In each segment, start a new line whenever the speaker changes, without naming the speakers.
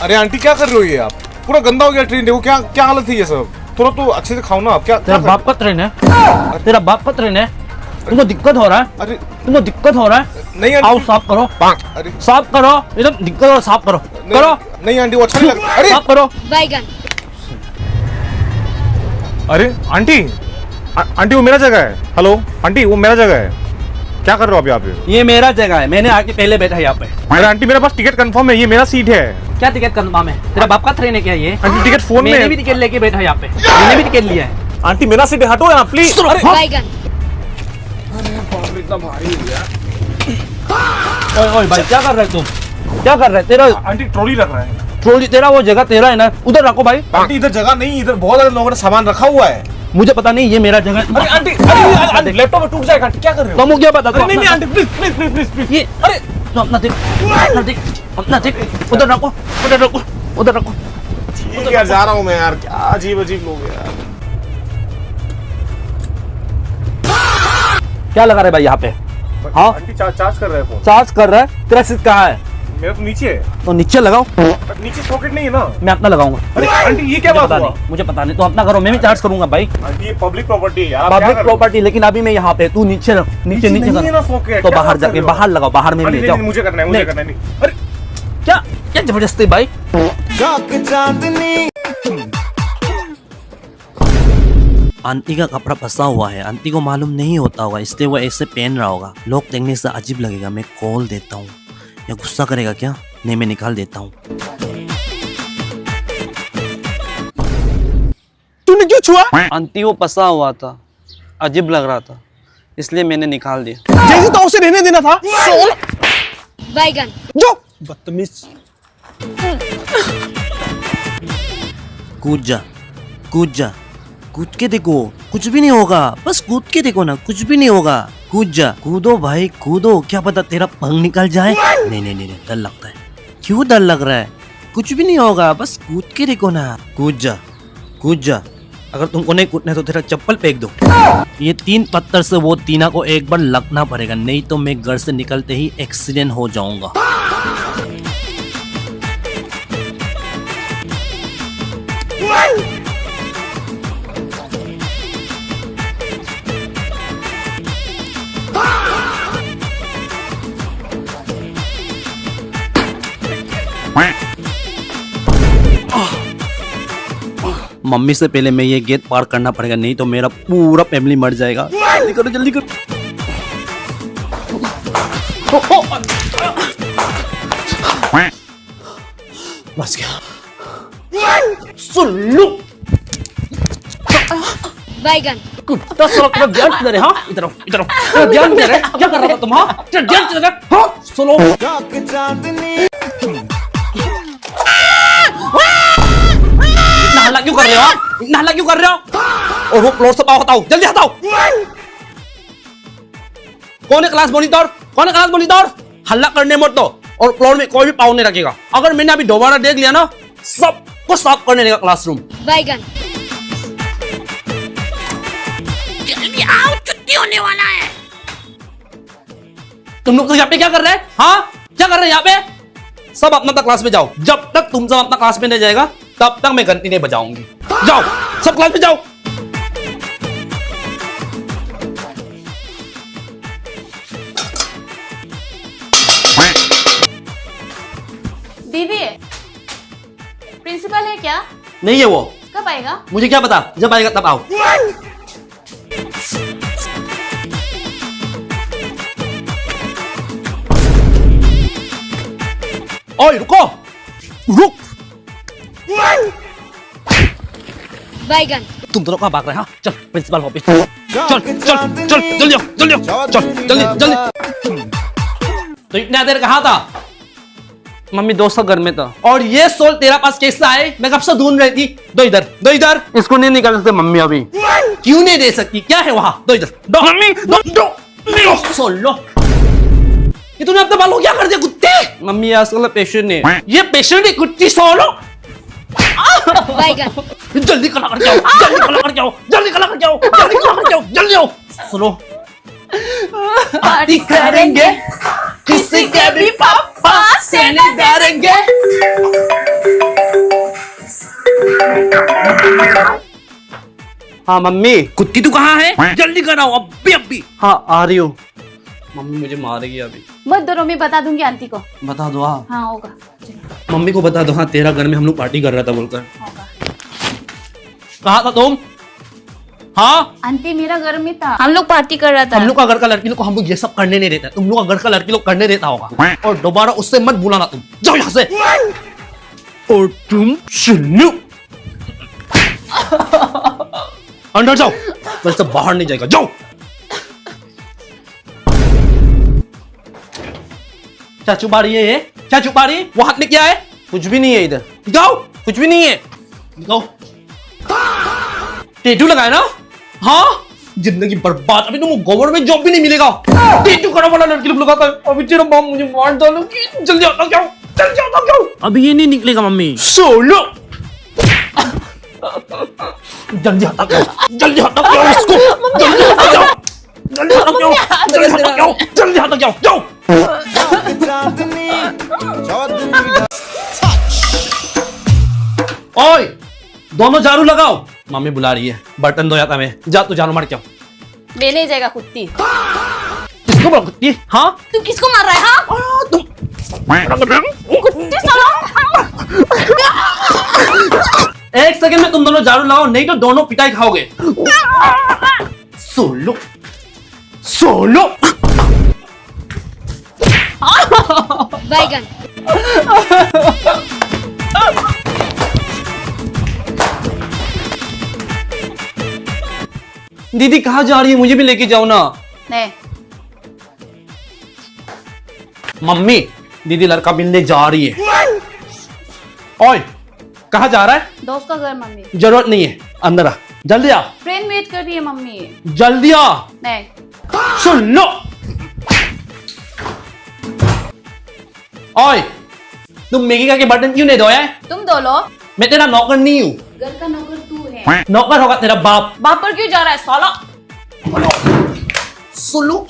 अरे आंटी क्या कर रही हो ये आप? पूरा गंदा हो गया ट्रेन, देखो क्या क्या हालत है ये सब। थोड़ा तो अच्छे से खाओ ना आप। क्या
तेरा बाप का ट्रेन है? तेरा बाप का ट्रेन है? तुमको दिक्कत हो रहा है?
अरे
तुमको दिक्कत हो रहा है?
नहीं
आओ
आंटी।
साफ करो,
अरे
साफ करो, एकदम दिक्कत हो, साफ करो, करो,
नहीं आंटी वो अच्छा नहीं लगता। अरे
साफ करो।
बैगन।
अरे आंटी, आंटी वो मेरा जगह है। हेलो आंटी, वो मेरा जगह है। क्या कर रहे हो आप यहाँ पे?
ये मेरा जगह है, मैंने आके पहले बैठा यहाँ पे।
अरे आंटी मेरे पास टिकट कंफर्म है, ये मेरा सीट है।
क्या टिकट कंफर्म है? तेरा बाप का ट्रेन है क्या ये?
आंटी टिकट फोन में
मैंने
है।
भी टिकट लेके बैठा यहाँ पे, मैंने भी टिकट लिया है।
आंटी मेरा सीट है, हटो यहाँ प्लीज।
बैगन।
इतना भारी हो गया।
ओए ओए भाई, क्या कर रहे तुम? क्या कर रहे? तेरा
आंटी ट्रॉली रख रहा है।
ट्रॉली, तेरा वो जगह तेरा है ना, उधर रखो भाई।
आंटी इधर जगह नहीं, इधर बहुत सारे लोगों ने सामान रखा हुआ है।
मुझे पता नहीं, ये मेरा जगह है।
अरे आंटी, अरे लैपटॉप में टूट जाएगा। आंटी क्या कर रहे हो?
तुमको क्या पता?
अरे नहीं नहीं aunty please please please please please.
ये अरे तो अपना देख, अपना देख, अपना देख, उधर रखो, उधर रखो, उधर रखो।
ठीक है यार, जा रहा हूँ मैं यार। क्या अजीब अजीब लोग हैं यार।
क्या लगा रहे भाई यहाँ पे? हाँ,
आंटी चार्ज कर रहे हैं फोन।
चार्ज कर रहा है? तेरा सीट कहाँ है?
मेरा तो नीचे है।
तो नीचे लगाओ,
नीचे सॉकेट नहीं है ना।
मैं अपना लगाऊंगा।
अरे आंटी ये क्या
मुझे
बात
पता
हुआ?
नहीं, मुझे पता नहीं, तो अपना करो, मैं भी चार्ज करूंगा भाई।
आंटी ये पब्लिक प्रॉपर्टी है यार। आप क्या
पब्लिक
कर रहे हो?
प्रॉपर्टी, लेकिन अभी मैं यहाँ पे, तू नीचे नीचे नीचे
नहीं है ना
कर,
सॉकेट।
तो
क्या
बाहर
बात कर
जाके
रहे हो?
बाहर लगाओ, बाहर में
आंटी,
ले
नहीं,
जाओ।
नहीं, मुझे करना है, मुझे
नहीं।
करना है। नहीं अरे
क्या क्या जबरदस्ती भाई? आंटी का कपड़ा फंसा हुआ है, आंटी को मालूम नहीं होता होगा, इसलिए वो ऐसे पहन रहा होगा। लोग देखने से अजीब लगेगा। मैं कॉल देता हूँ, या गुस्सा करेगा क्या? नहीं, मैं निकाल देता हूँ।
तूने क्यों छुआ?
आंटी वो फंसा हुआ था, अजीब लग रहा था, इसलिए मैंने निकाल दिया।
जैसे तो उसे रहने देना था।
बैगन।
जो बदतमीज।
कूद जा, कूद जा, कूद के देखो, कुछ भी नहीं होगा। बस कूद के देखो ना, कुछ भी नहीं होगा। कूद जा, कूदो भाई, कूदो। क्या पता तेरा पंख निकल जाए। नहीं नहीं नहीं, डर लगता है। क्यों डर लग रहा है? कुछ भी नहीं होगा, बस कूद के देखो ना। कूद जा, कूद जा। अगर तुमको नहीं कूदना है तो तेरा चप्पल फेंक दो। ये 3 पत्थर से वो तीना को एक बार लगना पड़ेगा, नहीं तो मैं घर से निकलते ही एक्सीडेंट हो जाऊंगा। मम्मी से पहले मैं ये गेट पार करना पड़ेगा, नहीं तो मेरा पूरा फैमिली मर जाएगा। जल्दी करो, जल्दी करो। बस गया। सुन लो
बैगन।
कुत्ता साला, तेरा ध्यान किधर है? हाँ, इधर आओ, इधर आओ। तेरा ध्यान किधर है? क्या कर रहा था तुम? हाँ, तेरा ध्यान किधर है? हाँ, सुनो। इतना हल्ला क्यों कर रहे हो? इतना हल्ला क्यों कर रहे हो? और वो फ्लोर से पाओ, हटाओ, जल्दी हटाओ। कौन है क्लास मॉनिटर? कौन है क्लास मॉनिटर? हल्ला करने मत दो, और फ्लोर में कोई भी पाँव नहीं रखेगा। अगर मैंने अभी दोबारा देख लिया ना, सबको साफ करने देगा क्लासरूम।
बैगन।
जल्दी आओ, छुट्टी होने वाला है।
तुम लोग तो यहाँ पे क्या कर रहे हैं? हाँ, क्या कर रहे हैं यहाँ पे? सब अपना अपना क्लास में जाओ। जब तक तुम सब अपना क्लास में नहीं जाएगा, तब तक मैं घंटी नहीं बजाऊंगी। जाओ, सब क्लास में जाओ।
दीदी, प्रिंसिपल है क्या?
नहीं है वो।
कब आएगा?
मुझे क्या पता, जब आएगा तब आओ। ओए रुको, रुक।
बैगन।
तुम दोनों कहाँ भाग रहे हैं? हाँ, चल प्रिंसिपल ऑफिस। चल चल चल, जल्दी आओ, जल्दी आओ, चल जल्दी जल्दी। तो इतना देर कहाँ था? मम्मी दोस्त घर में था। और ये सोल तेरा पास कैसा है? मैं कब से ढूंढ रही थी। दो इधर, दो इधर। इसको नहीं निकाल सकते मम्मी अभी। क्यों नहीं दे सकती? क्या है वहां? दो इधर, दो मम्मी, दो सोल लो। ये तूने अपने बालों क्या कर दिया कुत्ते? मम्मी आजकल पेशेंट है। ये पेशेंट है, कुत्ती सोलो।
बैगन।
जल्दी कला कर जाओ, जल्दी कला कर जाओ, जल्दी कला कर जाओ, जल्दी कला कर जाओ, जल्दी आओ। सुनो, पार्टी करेंगे, किसी के भी पापा से नहीं डरेंगे। हाँ मम्मी।
कुत्ती तू कहाँ है? जल्दी कराओ अभी अभी।
हाँ आ रही हूँ। मम्मी मुझे मारेगी अभी।
मत डरो, मैं बता दूंगी आंटी को।
बता दो हाँ।
हाँ होगा, चलो
मम्मी को बता दो हाँ, तेरा घर में हम लोग पार्टी कर रहा था बोलकर।
होगा।
कहा था तुम? हाँ
आंटी मेरा घर में था, हम लोग पार्टी कर रहा था।
हम लोग का घर का लड़की लोग को हम लोग ये सब करने नहीं देता, तुम लोग का घर का लड़की लोग करने देता होगा। और दोबारा उससे मत बुलाना तुम, जाओ यहाँ से। और तुम सुनो, अंदर जाओ, मैं से बाहर नहीं जाएगा, जाओ। क्या छुपा रही है ये? क्या छुपा रही है? वो हाथ में क्या है? कुछ भी नहीं है इधर, जाओ। कुछ भी नहीं है, जाओ। टेटू लगाया ना? हाँ, जिंदगी बर्बाद। अभी तुमको गवर्नमेंट जॉब भी नहीं मिलेगा। टेटू करने वाला लड़की लोग लगाता है। अभी तेरा बाप मुझे मार डालोगी। जल्दी हटो जाओ, जल्दी हटो जाओ।
अभी ये नहीं निकलेगा मम्मी।
सोलो, जल्दी हटा जाओ, जल्दी हटा जाओ इसको, जल्दी हटा जाओ, जल्दी हटा जाओ, जल्दी हटा जाओ, जल्दी हटा जाओ, जाओ। ओए, दोनों झाड़ू लगाओ। मम्मी बुला रही है, बर्तन धोया था मैं। जा तू झाड़ू मार के आओ।
ले नहीं जाएगा कुत्ती।
किसको बोला कुत्ती? हाँ
तू किसको मार रहा है? हाँ
तुम
कुत्ती साला।
एक सेकंड में तुम दोनों झाड़ू लगाओ, नहीं तो दोनों पिटाई खाओगे। Solo, solo.
बैगन
दीदी कहाँ जा रही है? मुझे भी लेके जाओ ना।
नहीं,
मम्मी दीदी लड़का मिलने जा रही है। ओए कहाँ जा रहा है?
दोस्त का घर मम्मी।
जरूरत नहीं है, अंदर आ, जल्दी आ,
फ्रेंड वेट कर रही है मम्मी।
जल्दी आ।
नहीं,
सुन लो, ओए तुम मैगी का के बर्तन क्यों नहीं धोया है?
तुम दो लो।
मैं तेरा नौकर नहीं हूँ।
घर का नौकर तू है।
नौकर होगा तेरा बाप।
बाप पर क्यों जा रहा है साला?
सुनो,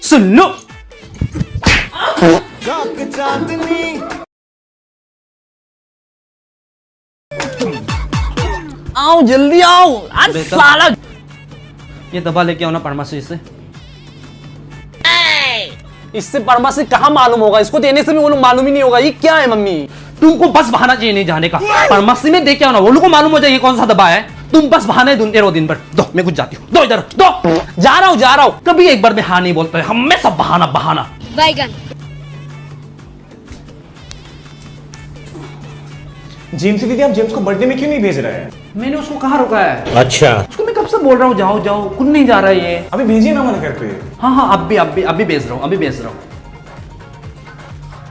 सुन लो।
आओ जल्दी आओ। आज
बेटा।
साला।
ये दवा लेके आओ ना फार्मेसी से।
इससे फार्मेसी कहाँ मालूम होगा? इसको देने से भी वो लोग मालूम ही नहीं होगा। ये क्या है मम्मी?
तुमको बस बहाना चाहिए नहीं जाने का। फार्मेसी में देख के आओ ना, वो लोग को मालूम हो जाए ये कौन सा दवा है। तुम बस बहाने ढूंढते रहो दिन भर। दो, मैं कुछ जाती हूँ। दो इधर, दो।
जा रहा हूँ।
कभी एक बार में हाँ नहीं बोलते, हमेशा बहाना बहाना।
बैगन
जेम्स दीदी, आप जेम्स को बर्थडे में क्यों नहीं भेज रहे हैं?
मैंने उसको कहाँ रोका है?
अच्छा,
उसको मैं कब से बोल रहा हूँ जाओ जाओ, कुछ नहीं जा रहा है ये।
अभी भेजिए ना मन करते।
हाँ हाँ अभी भेज रहा हूँ, अभी भेज रहा हूँ।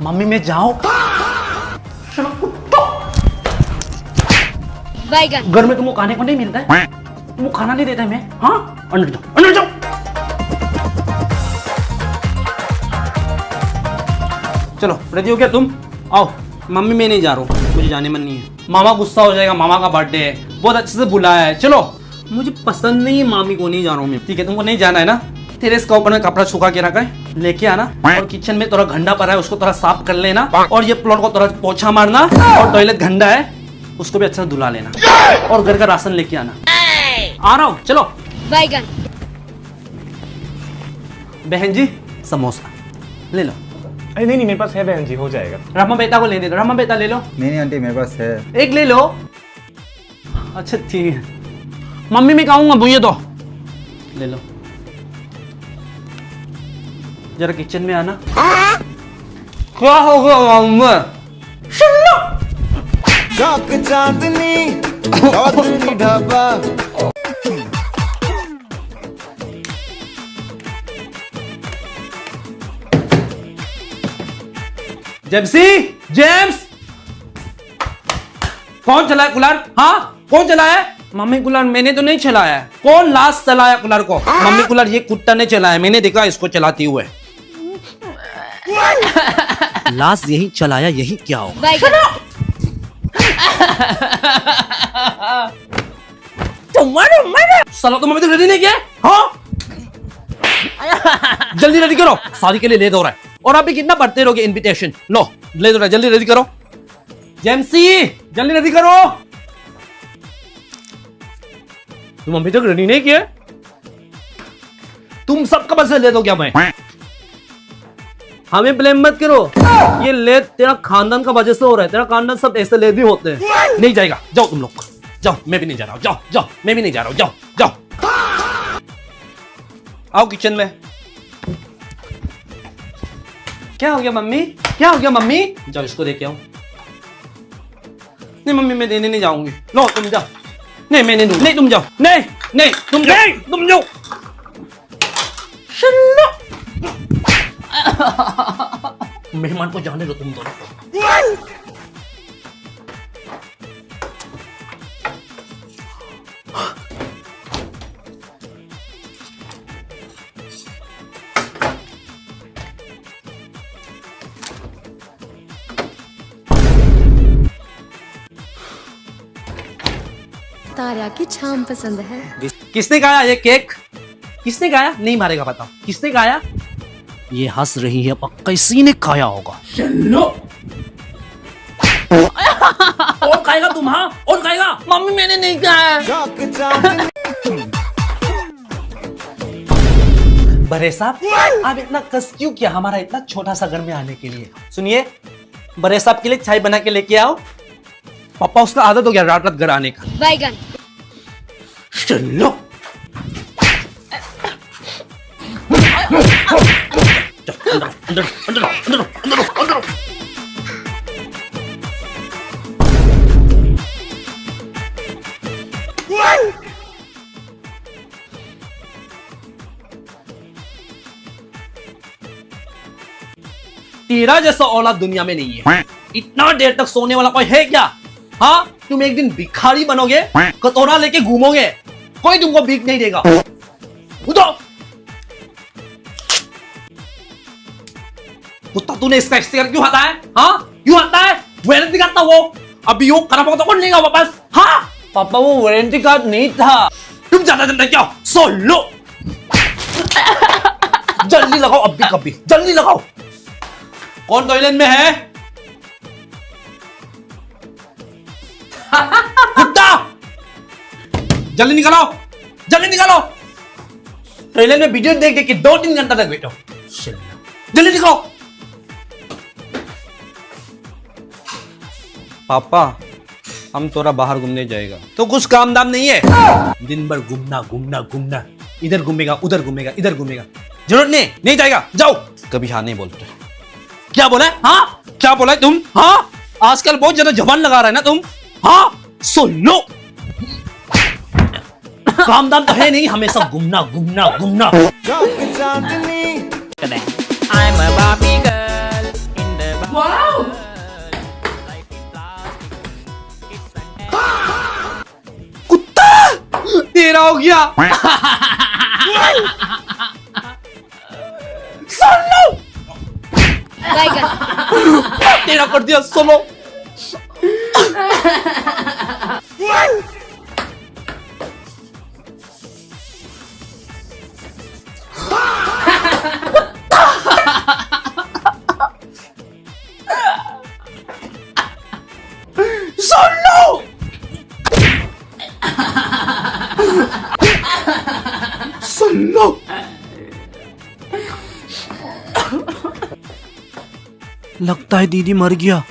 मम्मी मैं जाओ।
बैगन
घर में तुमको खाने को नहीं मिलता है? तुमको खाना नहीं देता है मैं? हाँ अंदर जाओ, अंदर जाओ। चलो रेडी हो गया तुम? आओ। मम्मी मैं नहीं जा रहा हूँ, मुझे जाने मन नहीं है। मामा गुस्सा हो जाएगा, मामा का बर्थडे है, बहुत अच्छे से बुलाया है। चलो, मुझे पसंद नहीं है, मामी को नहीं जा रहा हूँ मैं। ठीक है, तुमको नहीं जाना है ना? टेरेस का ऊपर में कपड़ा सुखा के रखा है, लेके आना। और किचन में थोड़ा गंदा पड़ा है, उसको थोड़ा साफ कर लेना। और ये प्लॉट को थोड़ा पोछा मारना। और टॉयलेट गंदा है, उसको भी अच्छा धुला लेना। और घर का राशन लेके आना। आ रहा हूँ, चलो।
बैगन
बहन जी समोसा ले लो।
अरे नहीं, मेरे पास है बहन जी, हो जाएगा।
रमा बेटा को ले दे दो। रमा बेटा ले लो,
नहीं आंटी मेरे पास है।
एक ले लो। अच्छा ठीक है, मम्मी मैं खाऊंगा भैया, तो ले लो। जरा किचन में आना। क्या हो गया में?
चांदनी चौधरी ढाबा।
जेम्सी, जेम्स, कौन चलाया कूलर? हाँ कौन चलाया? मम्मी कूलर मैंने तो नहीं चलाया। कौन लास्ट चलाया कूलर को? मम्मी कूलर ये कुत्ता ने चलाया, मैंने देखा इसको चलाती हुए।
लास्ट यही चलाया, यही क्या हो?
बैगन
साला तुम अभी तक रेडी नहीं किया? हाँ जल्दी रेडी करो, शादी के लिए लेट हो रहा है। और आप भी कितना पढ़ते रहोगे इनविटेशन? लो ले दो, जल्दी रेडी करो। जेम्सी जल्दी रेडी करो। तुम अभी तक रेडी नहीं किए? तुम सबका पैसे ले दो क्या मैं? हमें ब्लेम मत करो, ये ले तेरा खानदान का वजह से हो रहा है। तेरा खानदान सब ऐसे ले भी होते हैं। नहीं जाएगा, जाओ तुम लोग, जाओ। मैं भी नहीं जा रहा हूं, जाओ जाओ। मैं भी नहीं जा रहा हूं, जाओ जाओ। आओ किचन में। क्या हो गया मम्मी? क्या हो गया मम्मी? जाओ इसको देके आओ। नहीं मम्मी मैं देने नहीं जाऊंगी। लो तुम जाओ। नहीं मैं नहीं दूंगी। नहीं तुम जाओ। नहीं नहीं तुम जाओ। नहीं तुम जाओ। मेहमान को जाने दो तुम दोनों।
तारा की छाम पसंद है।
किसने खाया ये केक? किसने खाया? नहीं मारेगा, बताओ किसने खाया? ये हंस रही है, पक्का इसी ने खाया होगा। चलो और खाएगा तुम? हाँ और खाएगा? मम्मी मैंने नहीं खाया।
चौक चांदनी
बड़े साहब आप इतना कष्ट क्यों किया हमारा इतना छोटा सा घर में आने के लिए? सुनिए, बड़े साहब के लिए चाय बना के लेके आओ। पापा उसका आदत हो गया रात रात घर आने का।
बैगन।
चलो अंदर अंदर अंदर अंदर अंदर। तेरा जैसा औलाद दुनिया में नहीं है। इतना देर तक सोने वाला कोई है क्या? हाँ तुम एक दिन भिखारी बनोगे, कटोरा लेके घूमोगे, कोई तुमको भीख नहीं देगा। उठो कुत्ता, तूने इसका स्टिकर क्यों हटाया है? हाँ क्यों हटाया है? वारंटी कार्ड था वो, अभी वो खराब होगा तो कौन लेगा वापस? हाँ
पापा वो वारंटी कार्ड नहीं था।
तुम ज्यादा जल्दी क्या सो लो। जल्दी लगाओ, अब भी कभी जल्दी लगाओ। कौन टॉयलेट में है? कुत्ता जल्दी निकालो, जल्दी निकालो। टॉयलेट में वीडियो देख देख के 2-3 घंटा तक बैठो। जल्दी दिखाओ।
पापा हम थोड़ा बाहर घूमने जाएगा।
तो कुछ काम दाम नहीं है? दिन भर घूमना घूमना घूमना, इधर घूमेगा उधर घूमेगा इधर घूमेगा। जरूरत नहीं, नहीं जाएगा, जाओ।
कभी हाँ नहीं बोलते।
क्या बोला है? हाँ क्या बोला है तुम? हाँ आजकल बहुत ज्यादा जबान लगा रहा है ना तुम। हाँ सुन लो, काम दाम तो है नहीं, हमेशा घूमना घूमना घूमना।
चौक चांदनी
I'm a Barbie girl in the Barbie
कुत्ता तेरा हो गया। सुन लो,
बैगन।
तेरा कर दिया। सुनो सुन लो, सुन लो। लगता है दीदी मर गया।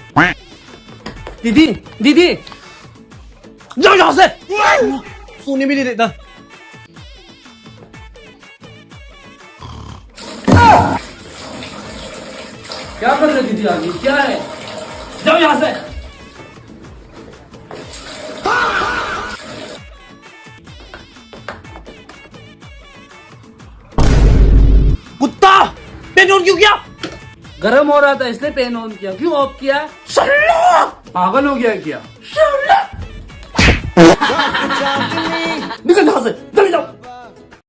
दीदी दीदी जाओ यहां से, सोने भी नहीं देता। क्या कर रहे दीदी? आगे क्या है? जाओ यहां से। कुत्ता पेन ऑन क्यों किया?
गर्म हो रहा था इसलिए पेन ऑन किया। क्यों ऑफ किया?
सल्ला
पागल हो गया क्या?
निकल यहां से, जल्दी जाओ।